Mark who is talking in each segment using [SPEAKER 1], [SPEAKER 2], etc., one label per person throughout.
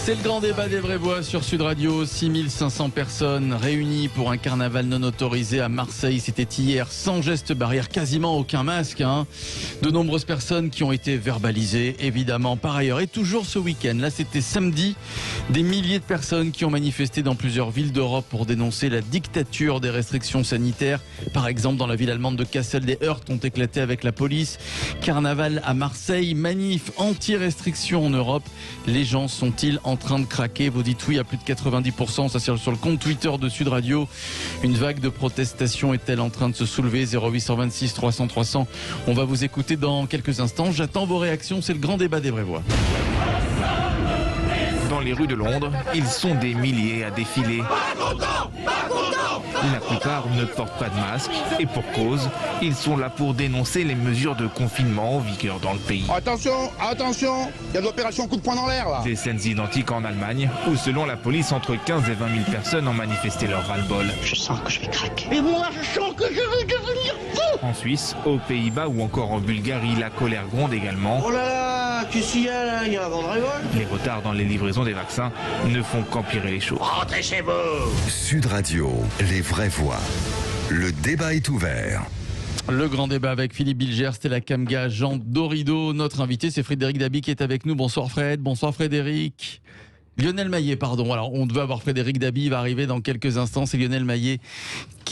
[SPEAKER 1] C'est le grand débat des Vrais-Bois sur Sud Radio. 6500 personnes réunies pour un carnaval non autorisé à Marseille. C'était hier, sans geste barrière, quasiment aucun masque. De nombreuses personnes qui ont été verbalisées, évidemment, par ailleurs. Et toujours ce week-end, là c'était samedi, des milliers de personnes qui ont manifesté dans plusieurs villes d'Europe pour dénoncer la dictature des restrictions sanitaires. Par exemple, dans la ville allemande de Kassel, des heurts ont éclaté avec la police. Carnaval à Marseille, manif anti-restrictions en Europe. Les gens sont-ils en train de craquer? Vous dites oui à plus de 90%, ça sur le compte Twitter de Sud Radio. Une vague de protestation est-elle en train de se soulever? 0826 300 300. On va vous écouter dans quelques instants. J'attends vos réactions, c'est le grand débat des Vrais-Voix.
[SPEAKER 2] Dans les rues de Londres, ils sont des milliers à défiler. La plupart ne portent pas de masque et pour cause, ils sont là pour dénoncer les mesures de confinement en vigueur dans le pays.
[SPEAKER 3] Attention, il y a de l'opération coup de poing dans l'air là.
[SPEAKER 2] Des scènes identiques en Allemagne où selon la police, entre 15 et 20 000 personnes ont manifesté leur ras-le-bol.
[SPEAKER 4] Je sens que je vais craquer.
[SPEAKER 5] Et moi je sens que je vais devenir fou.
[SPEAKER 2] En Suisse, aux Pays-Bas ou encore en Bulgarie, la colère gronde également.
[SPEAKER 5] Oh là là, qu'est-ce qu'il y a là? Il y a un vent de révolte.
[SPEAKER 2] Les retards dans les livraisons des vaccins ne font qu'empirer les choses.
[SPEAKER 5] Rentrez chez vous.
[SPEAKER 6] Sud Radio, les vraies voix. Le débat est ouvert.
[SPEAKER 1] Le grand débat avec Philippe Bilger, Stella Kamga, Jean Dorido. Notre invité, c'est Frédéric Dabi qui est avec nous. Bonsoir Fred, bonsoir Frédéric. Lionel Maillet, pardon. Alors, on devait avoir Frédéric Dabi, il va arriver dans quelques instants. C'est Lionel Maillet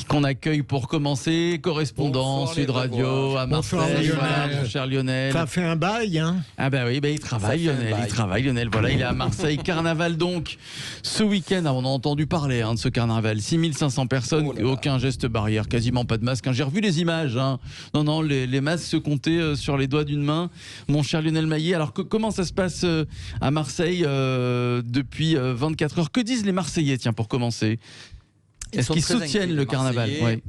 [SPEAKER 1] qu'on accueille pour commencer. Correspondant
[SPEAKER 7] Bonsoir,
[SPEAKER 1] Sud Radio à Marseille. Voilà, mon cher Lionel.
[SPEAKER 7] Ça fait un bail, hein?
[SPEAKER 1] Ah bah oui, il travaille Lionel, Voilà, il est à Marseille. Carnaval donc, ce week-end, on a entendu parler de ce carnaval. 6500 personnes, aucun geste barrière, quasiment pas de masque. J'ai revu les images. Non, les masques se comptaient sur les doigts d'une main. Mon cher Lionel Maillet, alors comment ça se passe à Marseille depuis 24 heures? Que disent les Marseillais, tiens, pour commencer? Est-ce qu'ils soutiennent le carnaval?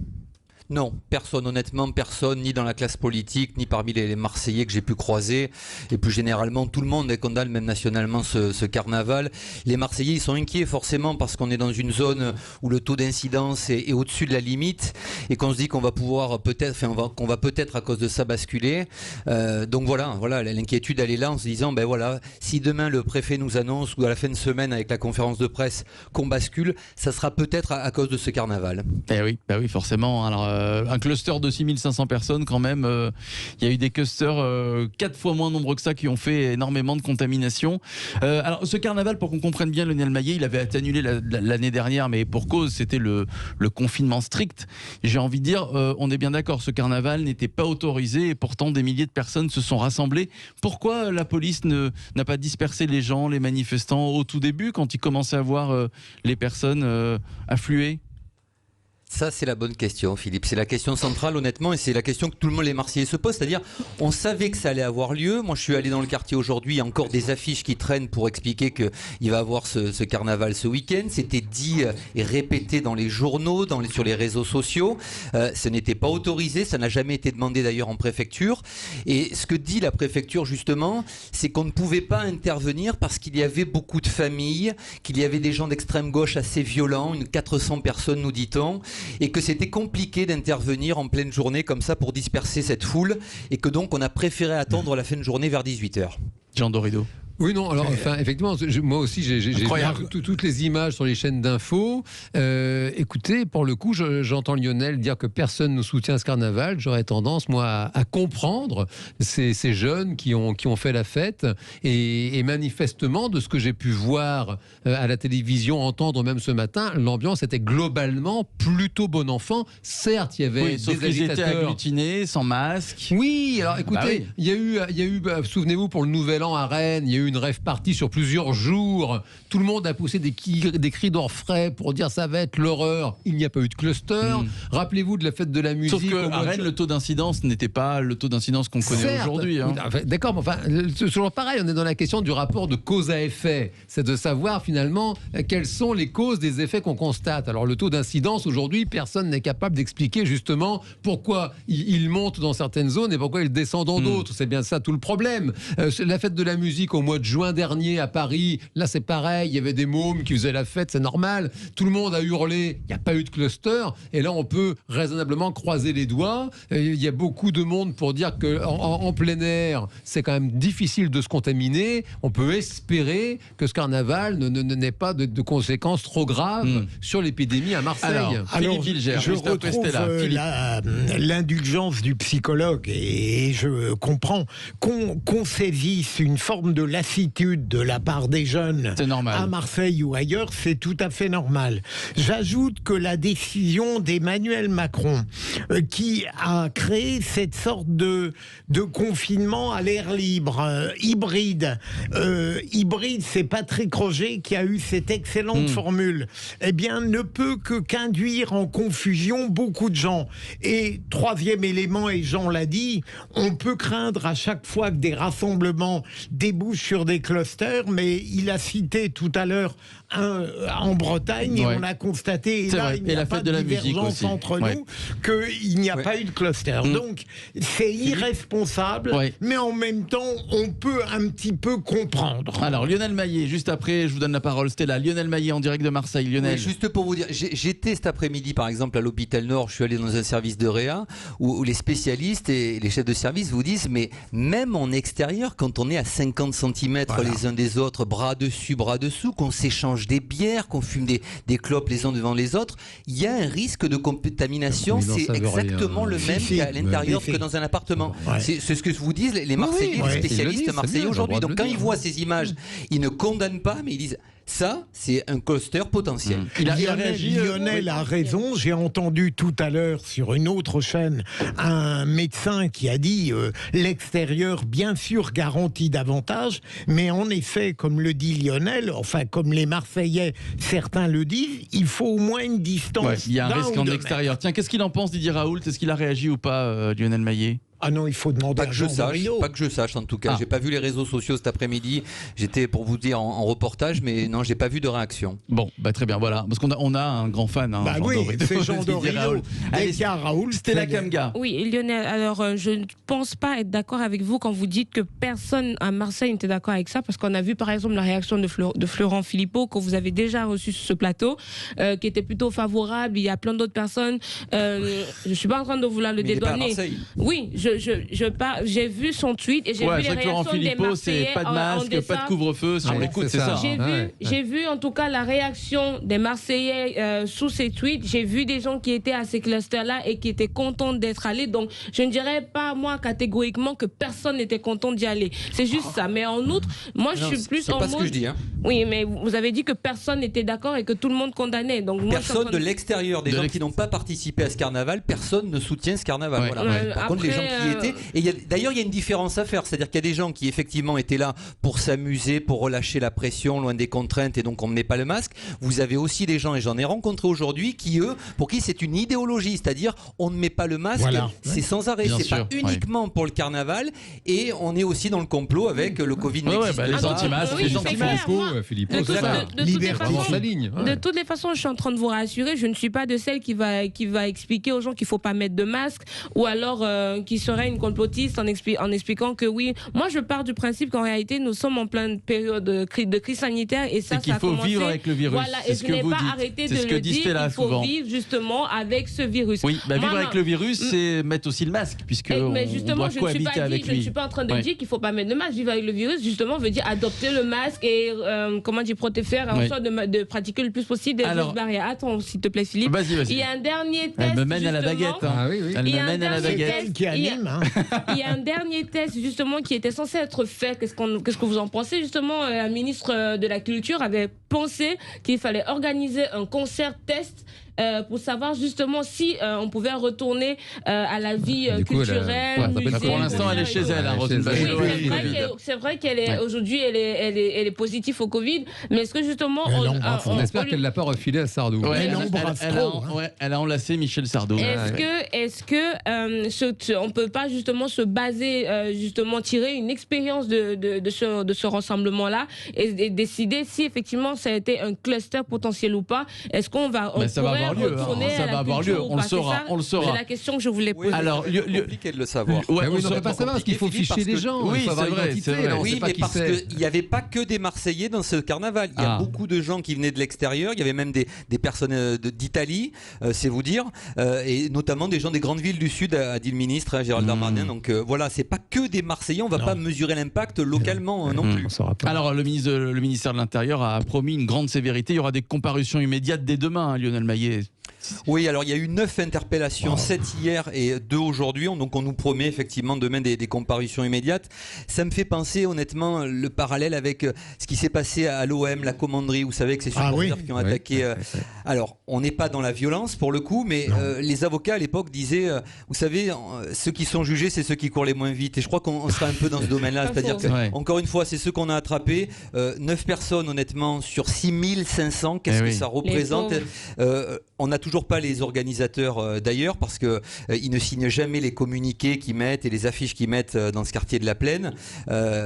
[SPEAKER 8] Non, personne, honnêtement, personne, ni dans la classe politique, ni parmi les Marseillais que j'ai pu croiser. Et plus généralement, tout le monde condamne, même nationalement, ce carnaval. Les Marseillais, ils sont inquiets forcément parce qu'on est dans une zone où le taux d'incidence est au-dessus de la limite et qu'on se dit qu'on va pouvoir qu'on va peut-être à cause de ça basculer. Donc voilà, l'inquiétude elle est là en se disant, si demain le préfet nous annonce ou à la fin de semaine avec la conférence de presse qu'on bascule, ça sera peut-être à cause de ce carnaval.
[SPEAKER 1] Bah oui, forcément. Alors, un cluster de 6500 personnes quand même, il y a eu des clusters 4 fois moins nombreux que ça qui ont fait énormément de contamination. Alors ce carnaval, pour qu'on comprenne bien, Lionel Maillet, il avait été annulé l'année dernière, mais pour cause, c'était le confinement strict. J'ai envie de dire, on est bien d'accord, ce carnaval n'était pas autorisé et pourtant des milliers de personnes se sont rassemblées. Pourquoi la police n'a pas dispersé les gens, les manifestants au tout début, quand il commençait à voir les personnes affluer?
[SPEAKER 8] Ça, c'est la bonne question, Philippe. C'est la question centrale, honnêtement, et c'est la question que tout le monde, les Marseillais, se posent. C'est-à-dire, on savait que ça allait avoir lieu. Moi, je suis allé dans le quartier aujourd'hui. Il y a encore des affiches qui traînent pour expliquer qu'il va y avoir ce carnaval ce week-end. C'était dit et répété dans les journaux, sur les réseaux sociaux. Ce n'était pas autorisé. Ça n'a jamais été demandé, d'ailleurs, en préfecture. Et ce que dit la préfecture, justement, c'est qu'on ne pouvait pas intervenir parce qu'il y avait beaucoup de familles, qu'il y avait des gens d'extrême gauche assez violents, 400 personnes, nous dit-on, et que c'était compliqué d'intervenir en pleine journée comme ça pour disperser cette foule et que donc on a préféré attendre la fin de journée vers 18h.
[SPEAKER 1] Jean Dorido.
[SPEAKER 9] Oui, non, alors, effectivement, moi aussi, j'ai vu toutes les images sur les chaînes d'infos. Écoutez, pour le coup, j'entends Lionel dire que personne ne soutient ce carnaval. J'aurais tendance, moi, à comprendre ces jeunes qui ont fait la fête. Et manifestement, de ce que j'ai pu voir à la télévision, entendre même ce matin, l'ambiance était globalement plutôt bon enfant. Certes, il y avait
[SPEAKER 1] sauf
[SPEAKER 9] des agitateurs.
[SPEAKER 1] Ils étaient agglutinés, sans masque.
[SPEAKER 9] Oui, alors écoutez, il y a eu, souvenez-vous, pour le Nouvel An à Rennes, il y a eu une rave party sur plusieurs jours. Tout le monde a poussé des cris d'orfraie pour dire ça va être l'horreur. Il n'y a pas eu de cluster. Rappelez-vous de la fête de la musique.
[SPEAKER 1] Sauf qu'à Rennes, le taux d'incidence n'était pas le taux d'incidence qu'on connaît aujourd'hui.
[SPEAKER 9] D'accord, mais c'est toujours pareil. On est dans la question du rapport de cause à effet. C'est de savoir finalement quelles sont les causes des effets qu'on constate. Alors le taux d'incidence aujourd'hui, personne n'est capable d'expliquer justement pourquoi il monte dans certaines zones et pourquoi il descend dans d'autres. C'est bien ça tout le problème. La fête de la musique au mois mois de juin dernier à Paris, là c'est pareil, il y avait des mômes qui faisaient la fête, c'est normal. Tout le monde a hurlé, il n'y a pas eu de cluster. Et là, on peut raisonnablement croiser les doigts. Il y a beaucoup de monde pour dire qu'en plein air, c'est quand même difficile de se contaminer. On peut espérer que ce carnaval n'ait pas de conséquences trop graves sur l'épidémie à Marseille.
[SPEAKER 4] Alors je retrouve l'indulgence du psychologue et je comprends qu'on saisisse une forme de lassitude de la part des jeunes à Marseille ou ailleurs, c'est tout à fait normal. J'ajoute que la décision d'Emmanuel Macron qui a créé cette sorte de confinement à l'air libre, hybride. Hybride, c'est Patrick Roger qui a eu cette excellente formule. Eh bien, ne peut qu'induire en confusion beaucoup de gens. Et troisième élément, et Jean l'a dit, on peut craindre à chaque fois que des rassemblements débouchent sur des clusters, mais il a cité tout à l'heure en Bretagne, et on a constaté, et là, il n'y a pas de divergence entre nous, qu'il n'y a pas eu de cluster. Donc, c'est irresponsable, mais en même temps, on peut un petit peu comprendre.
[SPEAKER 1] Alors, Lionel Maillet, juste après, je vous donne la parole, Stella. Lionel Maillet en direct de Marseille. Lionel.
[SPEAKER 8] Oui, juste pour vous dire, j'étais cet après-midi, par exemple, à l'hôpital Nord, je suis allé dans un service de réa, où les spécialistes et les chefs de service vous disent, mais même en extérieur, quand on est à 50 cm les uns des autres, bras dessus, bras dessous, qu'on s'échange des bières, qu'on fume des clopes les uns devant les autres, il y a un risque de contamination. C'est exactement le même qu'à l'intérieur que dans un appartement. C'est ce que vous disent les Marseillais, les spécialistes marseillais aujourd'hui. Donc quand ils voient ces images, ils ne condamnent pas, mais ils disent ça, c'est un cluster potentiel.
[SPEAKER 4] Lionel a raison. J'ai entendu tout à l'heure sur une autre chaîne un médecin qui a dit l'extérieur, bien sûr, garantit davantage, mais en effet, comme le dit Lionel, enfin comme les Marseillais, certains le disent, il faut au moins une distance.
[SPEAKER 1] Il y a un risque en extérieur. Tiens, qu'est-ce qu'il en pense, Didier Raoult? Est-ce qu'il a réagi ou pas, Lionel Maillet?
[SPEAKER 4] Ah non, il faut demander
[SPEAKER 8] pas que je sache en tout cas. J'ai pas vu les réseaux sociaux cet après-midi. J'étais pour vous dire en reportage, mais non, j'ai pas vu de réaction.
[SPEAKER 1] Bon, très bien, voilà. Parce qu'on a un grand fan.
[SPEAKER 4] C'est Jean Dorino.
[SPEAKER 1] Allez, Raoult, Stella Kamga.
[SPEAKER 7] Oui, Lionel. Alors, je ne pense pas être d'accord avec vous quand vous dites que personne à Marseille n'était d'accord avec ça, parce qu'on a vu par exemple la réaction de Florent Philippot que vous avez déjà reçu sur ce plateau, qui était plutôt favorable. Il y a plein d'autres personnes. Je suis pas en train de vouloir le dédouaner. Oui, j'ai vu son tweet et j'ai vu les réactions des Marseillais.
[SPEAKER 1] C'est pas de masque, pas de couvre-feu, si on l'écoute, c'est ça.
[SPEAKER 7] J'ai vu en tout cas la réaction des Marseillais sous ces tweets. J'ai vu des gens qui étaient à ces clusters-là et qui étaient contents d'être allés. Donc je ne dirais pas, moi, catégoriquement, que personne n'était content d'y aller. C'est juste ça. Mais en outre, moi, je suis plus en mode...
[SPEAKER 8] C'est pas ce que je dis.
[SPEAKER 7] Oui, mais vous avez dit que personne n'était d'accord et que tout le monde condamnait. Donc, moi,
[SPEAKER 8] personne de l'extérieur, des gens qui n'ont pas participé à ce carnaval, personne ne soutient ce carnaval. Voilà. Par contre, les gens qui y étaient... Et d'ailleurs, il y a une différence à faire. C'est-à-dire qu'il y a des gens qui, effectivement, étaient là pour s'amuser, pour relâcher la pression, loin des contraintes, et donc on ne met pas le masque. Vous avez aussi des gens, et j'en ai rencontré aujourd'hui, pour qui c'est une idéologie. C'est-à-dire, on ne met pas le masque, c'est sans arrêt. C'est pas uniquement pour le carnaval, et on est aussi dans le complot avec le Covid.
[SPEAKER 1] Les anti-masques, les anti-masques.
[SPEAKER 7] De toutes les façons, je suis en train de vous rassurer, je ne suis pas de celle qui va expliquer aux gens qu'il ne faut pas mettre de masque, ou alors qui serait une complotiste en expliquant que oui. Moi, je pars du principe qu'en réalité, nous sommes en pleine période de crise sanitaire, et ça,
[SPEAKER 1] qu'il faut vivre avec le virus.
[SPEAKER 7] Voilà, et je n'ai pas arrêté de le dire, il faut vivre justement avec ce virus.
[SPEAKER 1] Oui, vivre avec le virus, c'est mettre aussi le masque, puisque
[SPEAKER 7] mais justement,
[SPEAKER 1] je ne
[SPEAKER 7] suis pas en train de dire qu'il ne faut pas mettre de masque. Vivre avec le virus, justement, veut dire adopter le masque et faire en sorte de pratiquer le plus possible des gestes barrières. Attends, s'il te plaît, Philippe.
[SPEAKER 1] Vas-y.
[SPEAKER 7] Il y a un dernier test.
[SPEAKER 1] Elle me mène à la baguette. Elle me mène à la baguette.
[SPEAKER 7] Il y a un dernier test, justement, qui était censé être fait. Qu'est-ce que vous en pensez? Justement, la ministre de la Culture avait pensé qu'il fallait organiser un concert test pour savoir justement si on pouvait retourner à la vie culturelle.
[SPEAKER 1] Pour l'instant, elle est chez elle.
[SPEAKER 7] C'est vrai qu'elle est aujourd'hui, elle est positive au Covid, mais est-ce que justement
[SPEAKER 9] on espère qu'elle l'a pas refilé à Sardou.
[SPEAKER 1] Elle a enlacé Michel Sardou.
[SPEAKER 7] Est-ce que on peut pas justement se baser, justement tirer une expérience de ce rassemblement-là et décider si effectivement ça a été un cluster potentiel ou pas? Est-ce qu'on va
[SPEAKER 1] avoir lieu. Ça va avoir lieu. On le saura.
[SPEAKER 7] C'est la question que je voulais poser.
[SPEAKER 8] Alors, c'est compliqué de le savoir.
[SPEAKER 9] Oui, on ne peut pas savoir parce qu'il faut ficher les gens.
[SPEAKER 1] Oui, c'est vrai.
[SPEAKER 8] Oui, mais parce qu'il n'y avait pas que des Marseillais dans ce carnaval. Il y a beaucoup de gens qui venaient de l'extérieur. Il y avait même des personnes d'Italie, c'est vous dire, et notamment des gens des grandes villes du Sud, a dit le ministre Gérald Darmanin. Donc voilà, c'est pas que des Marseillais. On ne va pas mesurer l'impact localement non plus.
[SPEAKER 1] Alors le ministère de l'Intérieur a promis une grande sévérité. Il y aura des comparutions immédiates dès demain, Lionel Maillet.
[SPEAKER 8] Oui, alors il y a eu 9 interpellations, 7 hier et 2 aujourd'hui. Donc on nous promet effectivement demain des comparutions immédiates. Ça me fait penser honnêtement le parallèle avec ce qui s'est passé à l'OM, la commanderie. Vous savez que ces supporters qui ont attaqué. Alors on n'est pas dans la violence pour le coup, mais les avocats à l'époque disaient, vous savez, ceux qui sont jugés, c'est ceux qui courent les moins vite. Et je crois qu'on sera un peu dans ce domaine-là. C'est-à-dire que, encore une fois, c'est ceux qu'on a attrapés. 9 personnes honnêtement sur 6500. Qu'est-ce que ça représente? On n'a toujours pas les organisateurs d'ailleurs parce que ils ne signent jamais les communiqués qu'ils mettent et les affiches qu'ils mettent dans ce quartier de la Plaine.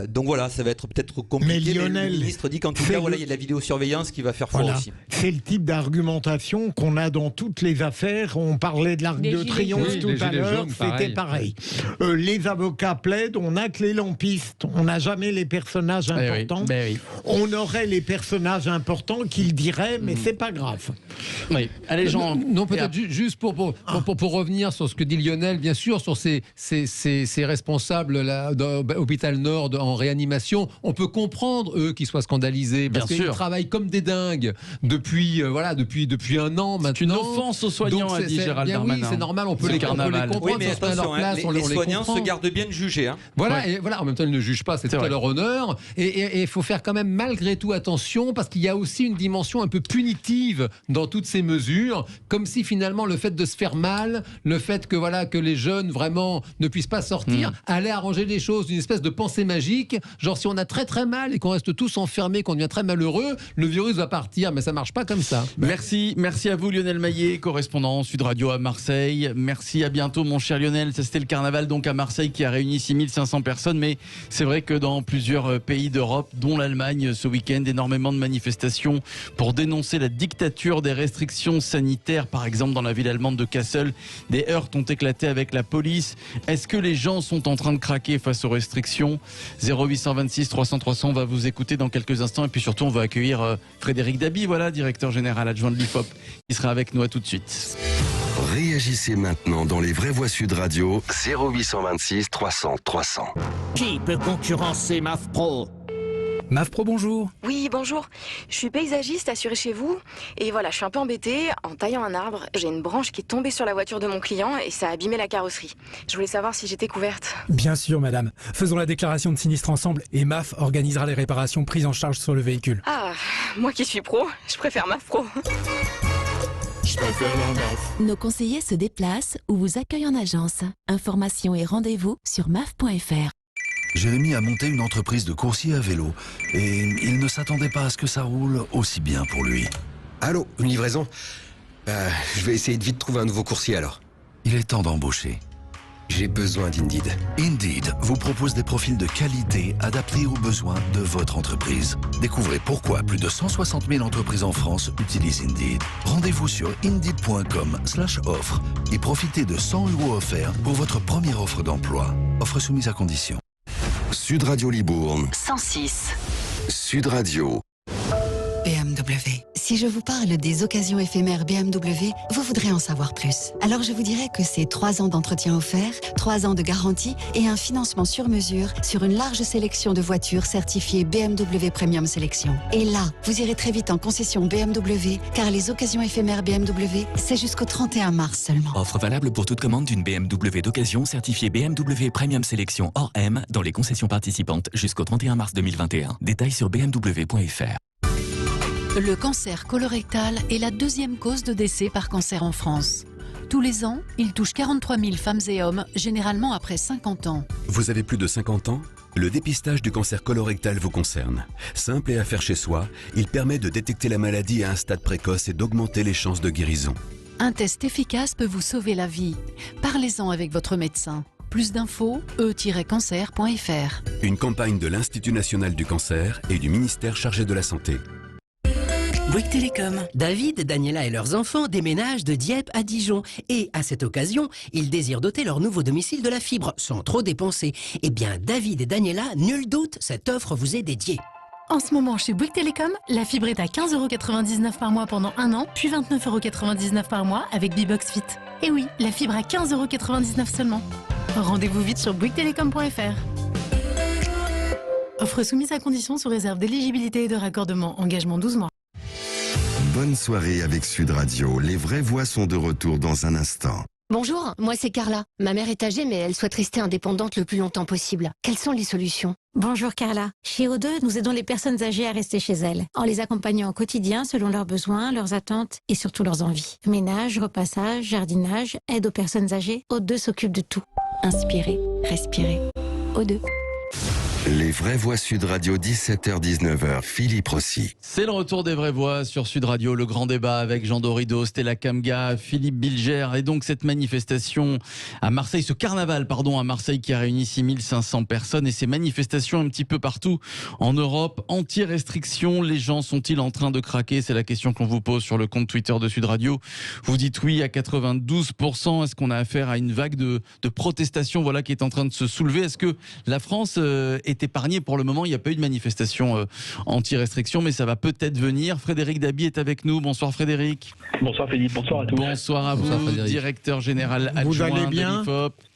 [SPEAKER 8] Donc voilà, ça va être peut-être compliqué. Mais Lionel, le ministre dit qu'en tout cas, il y a de la vidéosurveillance qui va faire foi aussi.
[SPEAKER 4] C'est le type d'argumentation qu'on a dans toutes les affaires. On parlait de l'Arc de Triomphe tout à l'heure, c'était pareil. Les avocats plaident, on n'a que les lampistes, on n'a jamais les personnages importants. On aurait les personnages importants qui le diraient, mais c'est pas grave.
[SPEAKER 1] Oui. Allez, Jean.
[SPEAKER 9] Non, peut-être juste pour revenir sur ce que dit Lionel, bien sûr, sur ces responsables là, d'Hôpital Nord en réanimation. On peut comprendre, eux, qu'ils soient scandalisés, parce qu'ils travaillent comme des dingues depuis un an maintenant.
[SPEAKER 1] C'est une offense aux soignants, a dit Gérald Darmanin.
[SPEAKER 9] Oui, c'est normal, on peut les comprendre.
[SPEAKER 8] Oui, mais attention, les soignants se gardent bien de juger.
[SPEAKER 9] Voilà, et voilà, en même temps, ils ne jugent pas, c'est tout à leur honneur. Et il faut faire quand même malgré tout attention, parce qu'il y a aussi une dimension un peu punitive dans toutes ces mesures, comme si finalement le fait de se faire mal, le fait que les jeunes vraiment ne puissent pas sortir, allait arranger les choses, une espèce de pensée magique, genre si on a très très mal et qu'on reste tous enfermés, qu'on devient très malheureux, le virus va partir, mais ça marche pas comme ça.
[SPEAKER 1] Merci à vous Lionel Maillet, correspondant Sud Radio à Marseille. Merci, à bientôt mon cher Lionel. Ça c'était le carnaval donc à Marseille qui a réuni 6500 personnes, mais c'est vrai que dans plusieurs pays d'Europe, dont l'Allemagne ce week-end, énormément de manifestations pour dénoncer la dictature des restrictions sanitaires. Par exemple, dans la ville allemande de Kassel, des heurts ont éclaté avec la police. Est-ce que les gens sont en train de craquer face aux restrictions? 0826 300 300, on va vous écouter dans quelques instants. Et puis surtout, on va accueillir Frédéric Dabi, directeur général adjoint de l'IFOP, qui sera avec nous. À tout de suite.
[SPEAKER 6] Réagissez maintenant dans les vraies voix Sud Radio 0826 300 300.
[SPEAKER 10] Qui peut concurrencer MAF Pro?
[SPEAKER 11] MAF Pro, bonjour.
[SPEAKER 12] Oui, bonjour. Je suis paysagiste assurée chez vous. Et voilà, je suis un peu embêtée. En taillant un arbre, j'ai une branche qui est tombée sur la voiture de mon client et ça a abîmé la carrosserie. Je voulais savoir si j'étais couverte.
[SPEAKER 11] Bien sûr, madame. Faisons la déclaration de sinistre ensemble et MAF organisera les réparations prises en charge sur le véhicule.
[SPEAKER 12] Ah, moi qui suis pro, je préfère MAF Pro.
[SPEAKER 13] Je préfère la MAF. Nos conseillers se déplacent ou vous accueillent en agence. Informations et rendez-vous sur maf.fr.
[SPEAKER 14] Jérémy a monté une entreprise de coursier à vélo et il ne s'attendait pas à ce que ça roule aussi bien pour lui.
[SPEAKER 15] Allô, une livraison? Je vais essayer de vite trouver un nouveau coursier alors.
[SPEAKER 14] Il est temps d'embaucher.
[SPEAKER 15] J'ai besoin d'Indeed.
[SPEAKER 14] Indeed vous propose des profils de qualité adaptés aux besoins de votre entreprise. Découvrez pourquoi plus de 160 000 entreprises en France utilisent Indeed. Rendez-vous sur indeed.com/offre et profitez de 100 € offerts pour votre première offre d'emploi. Offre soumise à condition.
[SPEAKER 6] Sud Radio Libourne
[SPEAKER 13] 106.
[SPEAKER 6] Sud Radio.
[SPEAKER 16] BMW. Si je vous parle des occasions éphémères BMW, vous voudrez en savoir plus. Alors je vous dirais que c'est 3 ans d'entretien offert, 3 ans de garantie et un financement sur mesure sur une large sélection de voitures certifiées BMW Premium Sélection. Et là, vous irez très vite en concession BMW, car les occasions éphémères BMW, c'est jusqu'au 31 mars seulement.
[SPEAKER 17] Offre valable pour toute commande d'une BMW d'occasion certifiée BMW Premium Sélection hors M dans les concessions participantes jusqu'au 31 mars 2021. Détails sur bmw.fr.
[SPEAKER 18] Le cancer colorectal est la 2e cause de décès par cancer en France. Tous les ans, il touche 43 000 femmes et hommes, généralement après 50 ans.
[SPEAKER 19] Vous avez plus de 50 ans ? Le dépistage du cancer colorectal vous concerne. Simple et à faire chez soi, il permet de détecter la maladie à un stade précoce et d'augmenter les chances de guérison.
[SPEAKER 18] Un test efficace peut vous sauver la vie. Parlez-en avec votre médecin. Plus d'infos, e-cancer.fr.
[SPEAKER 19] Une campagne de l'Institut national du cancer et du ministère chargé de la santé.
[SPEAKER 20] Bouygues Télécom. David, Daniela et leurs enfants déménagent de Dieppe à Dijon. Et à cette occasion, ils désirent doter leur nouveau domicile de la fibre, sans trop dépenser. Eh bien, David et Daniela, nul doute, cette offre vous est dédiée.
[SPEAKER 21] En ce moment, chez Bouygues Télécom, la fibre est à 15,99 € par mois pendant 1 an, puis 29,99 € par mois avec Bbox Fit. Et oui, la fibre à 15,99 € seulement. Rendez-vous vite sur bouyguestelecom.fr. Offre soumise à conditions sous réserve d'éligibilité et de raccordement. Engagement 12 mois.
[SPEAKER 6] Bonne soirée avec Sud Radio. Les vraies voix sont de retour dans un instant.
[SPEAKER 22] Bonjour, moi c'est Carla. Ma mère est âgée mais elle souhaite rester indépendante le plus longtemps possible. Quelles sont les solutions ?
[SPEAKER 23] Bonjour Carla. Chez O2, nous aidons les personnes âgées à rester chez elles, en les accompagnant au quotidien selon leurs besoins, leurs attentes et surtout leurs envies. Ménage, repassage, jardinage, aide aux personnes âgées, O2 s'occupe de tout. Inspirez, respirez. O2.
[SPEAKER 6] Les vraies voix Sud Radio, 17h-19h, Philippe Rossi.
[SPEAKER 1] C'est le retour des vraies voix sur Sud Radio, le grand débat avec Jean Dorido, Stella Kamga, Philippe Bilger. Et donc cette manifestation à Marseille, ce carnaval à Marseille qui a réuni 6500 personnes et ces manifestations un petit peu partout en Europe, anti-restriction. Les gens sont-ils en train de craquer? C'est la question qu'on vous pose sur le compte Twitter de Sud Radio. Vous dites oui à 92%. Est-ce qu'on a affaire à une vague de protestation qui est en train de se soulever? Est-ce que la France est épargnée pour le moment? Il n'y a pas eu de manifestation anti-restriction, mais ça va peut-être venir. Frédéric Dabi est avec nous. Bonsoir Frédéric.
[SPEAKER 24] Bonsoir Philippe, bonsoir à tous.
[SPEAKER 1] Bonsoir à vous, directeur général adjoint.
[SPEAKER 4] Vous allez bien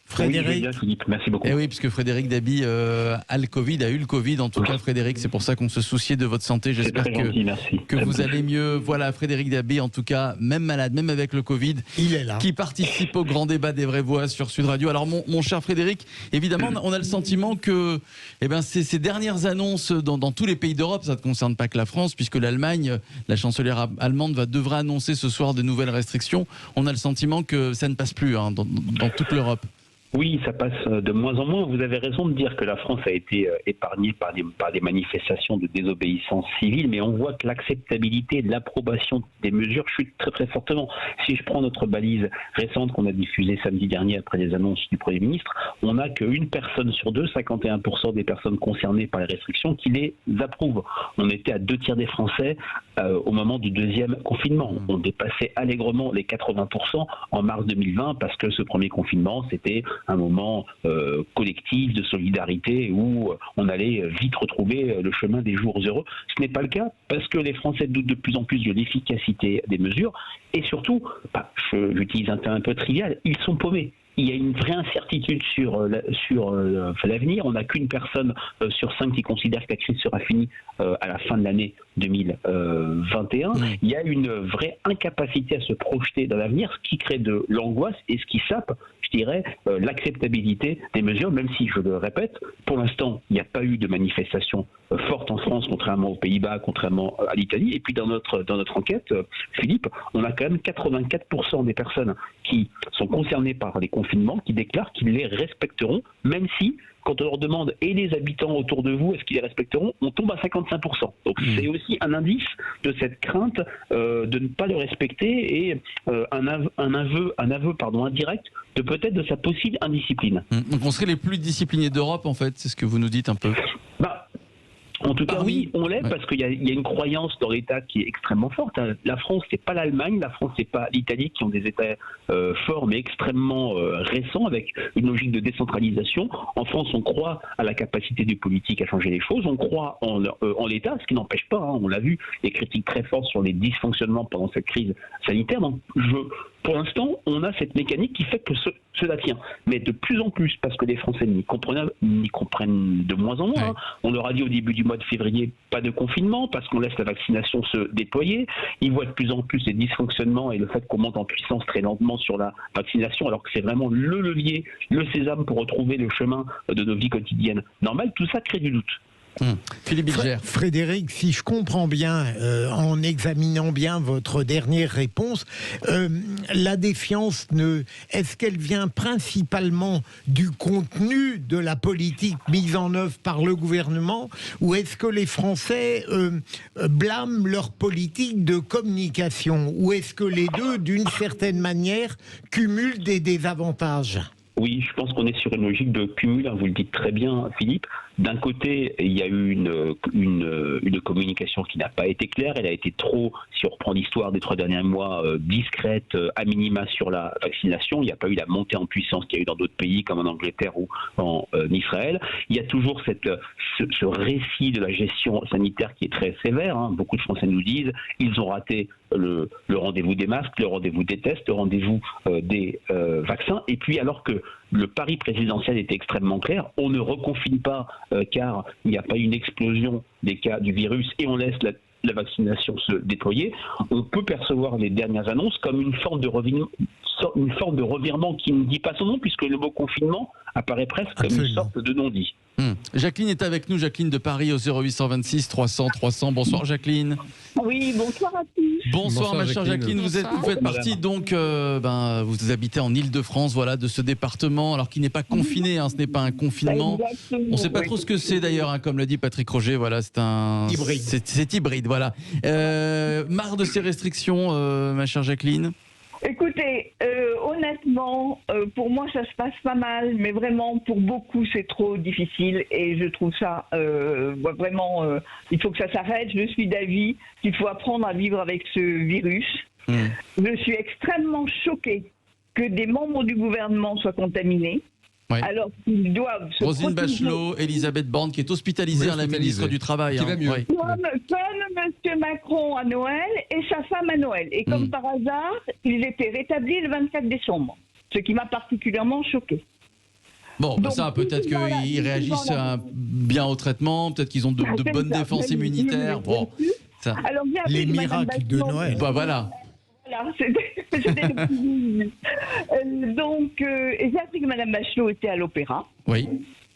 [SPEAKER 24] Frédéric. Oui, bien, Philippe. Merci beaucoup.
[SPEAKER 1] Et oui, puisque Frédéric Dabi a eu le Covid. En tout cas, Frédéric, c'est pour ça qu'on se souciait de votre santé. J'espère que vous allez mieux. Voilà, Frédéric Dabi, en tout cas, même malade, même avec le Covid,
[SPEAKER 4] il est là,
[SPEAKER 1] qui participe au grand débat des vraies voix sur Sud Radio. Alors, mon cher Frédéric, évidemment, on a le sentiment que ces dernières annonces dans tous les pays d'Europe, ça ne concerne pas que la France, puisque l'Allemagne, la chancelière allemande devra annoncer ce soir de nouvelles restrictions. On a le sentiment que ça ne passe plus dans toute l'Europe.
[SPEAKER 24] Oui, ça passe de moins en moins. Vous avez raison de dire que la France a été épargnée par des manifestations de désobéissance civile, mais on voit que l'acceptabilité, l'approbation des mesures chute très très fortement. Si je prends notre balise récente qu'on a diffusée samedi dernier après les annonces du Premier ministre, on n'a qu'une personne sur deux, 51% des personnes concernées par les restrictions, qui les approuvent. On était à 2 tiers des Français au moment du deuxième confinement. On dépassait allègrement les 80% en mars 2020 parce que ce premier confinement, c'était un moment collectif de solidarité où on allait vite retrouver le chemin des jours heureux. Ce n'est pas le cas parce que les Français doutent de plus en plus de l'efficacité des mesures et surtout, j'utilise un terme un peu trivial, ils sont paumés. Il y a une vraie incertitude sur l'avenir. On n'a qu'une personne sur 5 qui considère que la crise sera finie à la fin de l'année 2021. Il y a une vraie incapacité à se projeter dans l'avenir, ce qui crée de l'angoisse et ce qui sape, je dirais, l'acceptabilité des mesures, même si, je le répète, pour l'instant, il n'y a pas eu de manifestation forte en France, contrairement aux Pays-Bas, contrairement à l'Italie. Et puis dans notre enquête, Philippe, on a quand même 84% des personnes qui sont concernées par les confinements qui déclarent qu'ils les respecteront, même si, quand on leur demande et les habitants autour de vous, est-ce qu'ils les respecteront, on tombe à 55%. Donc c'est aussi un indice de cette crainte de ne pas le respecter et un aveu indirect de peut-être de sa possible indiscipline.
[SPEAKER 1] Donc on serait les plus disciplinés d'Europe en fait, c'est ce que vous nous dites un peu.
[SPEAKER 24] En tout cas, oui, on l'est parce qu'il y a une croyance dans l'État qui est extrêmement forte. La France, c'est pas l'Allemagne, la France, c'est pas l'Italie qui ont des États forts mais extrêmement récents avec une logique de décentralisation. En France, on croit à la capacité du politique à changer les choses, on croit en l'État, ce qui n'empêche pas, on l'a vu, les critiques très fortes sur les dysfonctionnements pendant cette crise sanitaire. Donc, pour l'instant, on a cette mécanique qui fait que cela tient. Mais de plus en plus, parce que les Français n'y comprennent de moins en moins. On leur a dit au début du mois de février, pas de confinement, parce qu'on laisse la vaccination se déployer. Ils voient de plus en plus les dysfonctionnements et le fait qu'on monte en puissance très lentement sur la vaccination, alors que c'est vraiment le levier, le sésame pour retrouver le chemin de nos vies quotidiennes normales. Tout ça crée du doute.
[SPEAKER 1] Philippe Bilger.
[SPEAKER 4] Frédéric, si je comprends bien, en examinant bien votre dernière réponse, la défiance, est-ce qu'elle vient principalement du contenu de la politique mise en œuvre par le gouvernement, ou est-ce que les Français blâment leur politique de communication, ou est-ce que les deux, d'une certaine manière, cumulent des désavantages ?
[SPEAKER 24] Oui, je pense qu'on est sur une logique de cumul, vous le dites très bien Philippe, d'un côté, il y a eu une communication qui n'a pas été claire. Elle a été trop, si on reprend l'histoire des 3 derniers mois, discrète, à minima sur la vaccination. Il n'y a pas eu la montée en puissance qu'il y a eu dans d'autres pays, comme en Angleterre ou en Israël. Il y a toujours ce récit de la gestion sanitaire qui est très sévère. Beaucoup de Français nous disent ils ont raté le rendez-vous des masques, le rendez-vous des tests, le rendez-vous des vaccins. Et puis, alors que le pari présidentiel était extrêmement clair, on ne reconfine pas car il n'y a pas une explosion des cas du virus et on laisse la vaccination se déployer, on peut percevoir les dernières annonces comme une forme de revirement qui ne dit pas son nom, puisque le mot confinement apparaît presque comme une sorte de non-dit.
[SPEAKER 1] Jacqueline est avec nous, Jacqueline de Paris au 0826 300 300. Bonsoir Jacqueline.
[SPEAKER 2] Oui, bonsoir à tous.
[SPEAKER 1] Bonsoir ma chère Jacqueline, vous faites partie donc, vous habitez en Île-de-France, voilà, de ce département, alors qui n'est pas confiné, ce n'est pas un confinement.
[SPEAKER 2] Exactement,
[SPEAKER 1] on ne sait pas trop ce que c'est d'ailleurs, comme l'a dit Patrick Roger, voilà, c'est un hybride. C'est hybride, voilà. Marre de ces restrictions, ma chère Jacqueline?
[SPEAKER 2] Écoutez, honnêtement, pour moi ça se passe pas mal, mais vraiment pour beaucoup c'est trop difficile et je trouve ça vraiment, il faut que ça s'arrête. Je suis d'avis qu'il faut apprendre à vivre avec ce virus. Je suis extrêmement choquée que des membres du gouvernement soient contaminés. Ouais. Alors qu'ils doivent se
[SPEAKER 1] Roselyne Bachelot, Elisabeth Borne qui est hospitalisée, la ministre du Travail.
[SPEAKER 2] Qui va mieux. Comme M. Macron à Noël et sa femme à Noël. Et comme par hasard, ils étaient rétablis le 24 décembre. Ce qui m'a particulièrement choquée.
[SPEAKER 1] Bon, donc, ça, peut-être qu'ils réagissent bien au traitement, peut-être qu'ils ont de bonnes défenses immunitaires. Bon, ça.
[SPEAKER 2] Alors,
[SPEAKER 4] les miracles de Noël.
[SPEAKER 1] Bah, voilà.
[SPEAKER 2] C'était le petit... donc, j'ai appris que Mme Bachelot était à l'opéra.
[SPEAKER 1] Oui.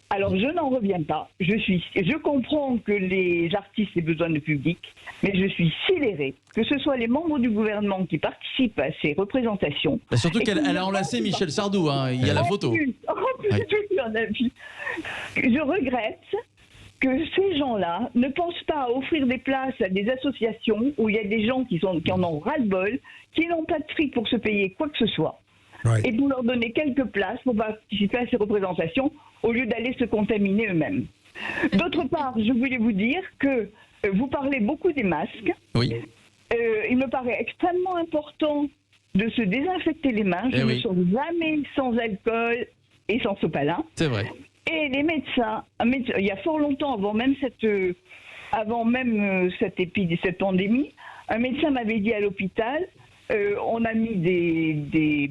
[SPEAKER 2] Alors, je n'en reviens pas. Je comprends que les artistes aient besoin de public, mais je suis sidérée que ce soit les membres du gouvernement qui participent à ces représentations.
[SPEAKER 1] Bah surtout qu'elle a enlacé Michel Sardou, il y a la photo.
[SPEAKER 2] Je regrette que ces gens-là ne pensent pas à offrir des places à des associations où il y a des gens qui en ont ras-le-bol, qui n'ont pas de fric pour se payer quoi que ce soit. Ouais. Et pour leur donner quelques places pour participer à ces représentations au lieu d'aller se contaminer eux-mêmes. D'autre part, je voulais vous dire que vous parlez beaucoup des masques.
[SPEAKER 1] Oui.
[SPEAKER 2] Il me paraît extrêmement important de se désinfecter les mains. Je ne sors jamais sans alcool et sans sopalin.
[SPEAKER 1] C'est vrai.
[SPEAKER 2] Et les médecins, il y a fort longtemps, avant même cette pandémie, un médecin m'avait dit à l'hôpital, on a mis des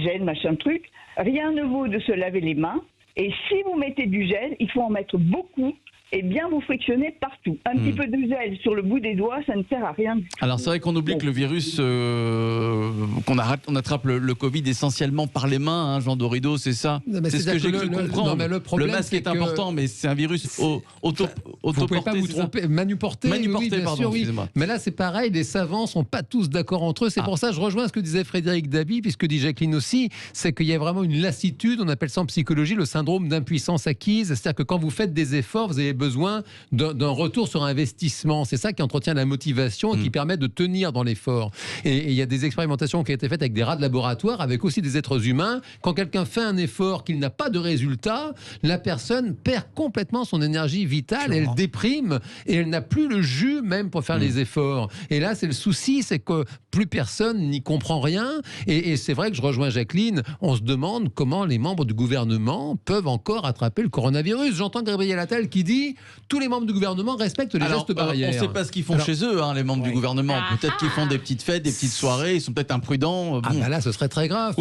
[SPEAKER 2] gels, machin truc, rien ne vaut de se laver les mains, et si vous mettez du gel, il faut en mettre beaucoup, et bien vous frictionnez partout. Un petit peu de gel sur le bout des doigts, ça ne sert à rien du tout.
[SPEAKER 1] Alors c'est vrai qu'on oublie que le virus, on attrape le Covid essentiellement par les mains, Jean Dorido, c'est ça? C'est ce que j'ai cru comprendre. Le masque est important, mais c'est un virus autoporté.
[SPEAKER 9] Vous ne pouvez pas vous tromper, manuporté, oui, bien sûr, oui. Mais là c'est pareil, les savants ne sont pas tous d'accord entre eux. C'est pour ça que je rejoins ce que disait Frédéric Dabi, puisque dit Jacqueline aussi, c'est qu'il y a vraiment une lassitude, on appelle ça en psychologie le syndrome d'impuissance acquise. C'est-à-dire que quand vous faites des efforts, vous avez besoin d'un retour sur investissement. C'est ça qui entretient la motivation et qui permet de tenir dans l'effort. Et il y a des expérimentations qui ont été faites avec des rats de laboratoire, avec aussi des êtres humains. Quand quelqu'un fait un effort, qu'il n'a pas de résultat, la personne perd complètement son énergie vitale, elle déprime et elle n'a plus le jus même pour faire les efforts. Et là, c'est le souci, c'est que plus personne n'y comprend rien. Et c'est vrai que je rejoins Jacqueline, on se demande comment les membres du gouvernement peuvent encore attraper le coronavirus. J'entends Gabriel Attal qui dit tous les membres du gouvernement respectent les gestes barrières.
[SPEAKER 1] On ne sait pas ce qu'ils font chez eux, les membres du gouvernement. Peut-être qu'ils font des petites fêtes, des petites soirées, ils sont peut-être imprudents.
[SPEAKER 9] Là, ce serait très grave.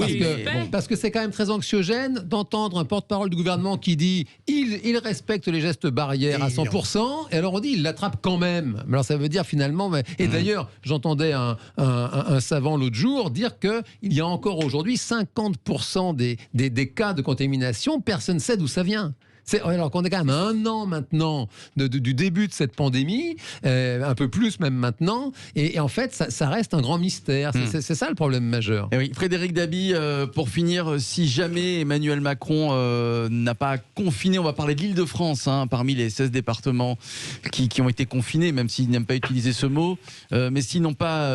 [SPEAKER 9] Parce que c'est quand même très anxiogène d'entendre un porte-parole du gouvernement qui dit il respecte les gestes barrières à 100%, et alors on dit il l'attrape quand même. Alors ça veut dire finalement... Et d'ailleurs, j'entendais un savant l'autre jour dire qu'il y a encore aujourd'hui 50% des cas de contamination, personne ne sait d'où ça vient. Alors qu'on est quand même à 1 an maintenant du début de cette pandémie, un peu plus même maintenant, et en fait ça reste un grand mystère. C'est ça le problème majeur.
[SPEAKER 1] Et oui, Frédéric Dabi, pour finir, si jamais Emmanuel Macron n'a pas confiné, on va parler de l'Île-de-France, parmi les 16 départements qui ont été confinés, même s'ils n'aiment pas utiliser ce mot, mais s'ils n'ont pas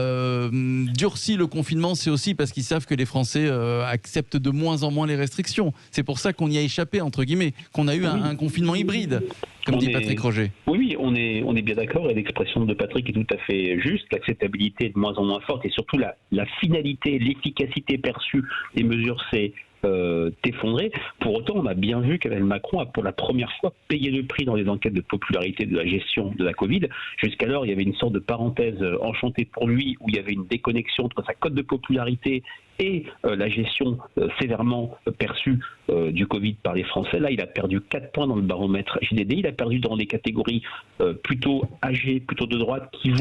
[SPEAKER 1] durci le confinement, c'est aussi parce qu'ils savent que les Français acceptent de moins en moins les restrictions. C'est pour ça qu'on y a échappé, entre guillemets, qu'on a eu eu un confinement hybride, comme dit Patrick Roger.
[SPEAKER 24] Oui, on est bien d'accord, et l'expression de Patrick est tout à fait juste. L'acceptabilité est de moins en moins forte, et surtout la finalité, l'efficacité perçue des mesures s'est effondrée. Pour autant, on a bien vu qu'Emmanuel Macron a pour la première fois payé le prix dans les enquêtes de popularité de la gestion de la Covid. Jusqu'alors, il y avait une sorte de parenthèse enchantée pour lui, où il y avait une déconnexion entre sa cote de popularité et la gestion sévèrement perçue du Covid par les Français. Là, il a perdu 4 points dans le baromètre JDD. Il a perdu dans des catégories plutôt âgées, plutôt de droite, qui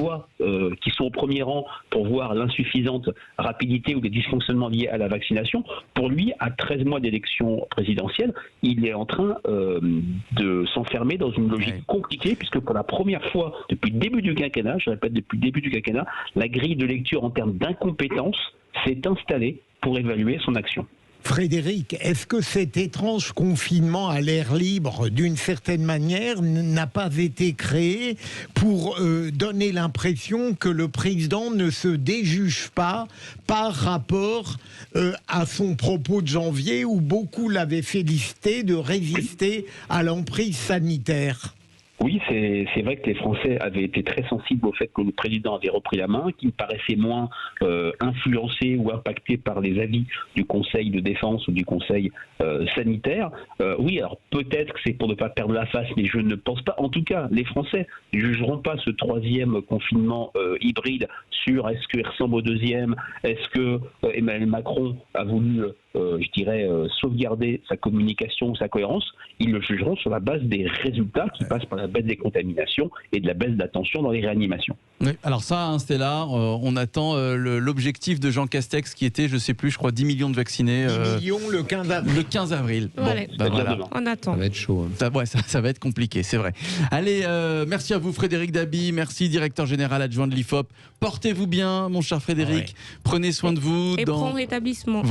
[SPEAKER 24] sont au premier rang pour voir l'insuffisante rapidité ou les dysfonctionnements liés à la vaccination. Pour lui, à 13 mois d'élection présidentielle, il est en train de s'enfermer dans une logique compliquée, puisque pour la première fois depuis le début du quinquennat, je répète, depuis le début du quinquennat, la grille de lecture en termes d'incompétence s'est installée pour évaluer son action.
[SPEAKER 4] Frédéric, est-ce que cet étrange confinement à l'air libre, d'une certaine manière, n'a pas été créé pour donner l'impression que le président ne se déjuge pas par rapport à son propos de janvier, où beaucoup l'avaient félicité de résister à l'emprise sanitaire ?
[SPEAKER 24] Oui, c'est vrai que les Français avaient été très sensibles au fait que le président avait repris la main, qu'il paraissait moins influencé ou impacté par les avis du Conseil de défense ou du Conseil sanitaire. Oui, alors peut-être que c'est pour ne pas perdre la face, mais je ne pense pas. En tout cas, les Français ne jugeront pas ce troisième confinement hybride sur est-ce qu'il ressemble au deuxième, est-ce que Emmanuel Macron a voulu sauvegarder sa communication, sa cohérence. Ils le jugeront sur la base des résultats qui passent par la baisse des contaminations et de la baisse d'attention dans les réanimations.
[SPEAKER 1] Oui, alors ça, Stella, on attend l'objectif de Jean Castex qui était, je sais plus, je crois 10 millions de vaccinés.
[SPEAKER 4] 10 millions le 15 avril.
[SPEAKER 1] Le 15 avril.
[SPEAKER 3] Voilà.
[SPEAKER 1] Voilà.
[SPEAKER 3] On attend.
[SPEAKER 9] Ça va être chaud.
[SPEAKER 1] Ça va être compliqué, c'est vrai. Allez, merci à vous Frédéric Dabi, merci directeur général adjoint de l'IFOP. Portez-vous bien, mon cher Frédéric. Prenez soin de vous.
[SPEAKER 3] Et prompt rétablissement.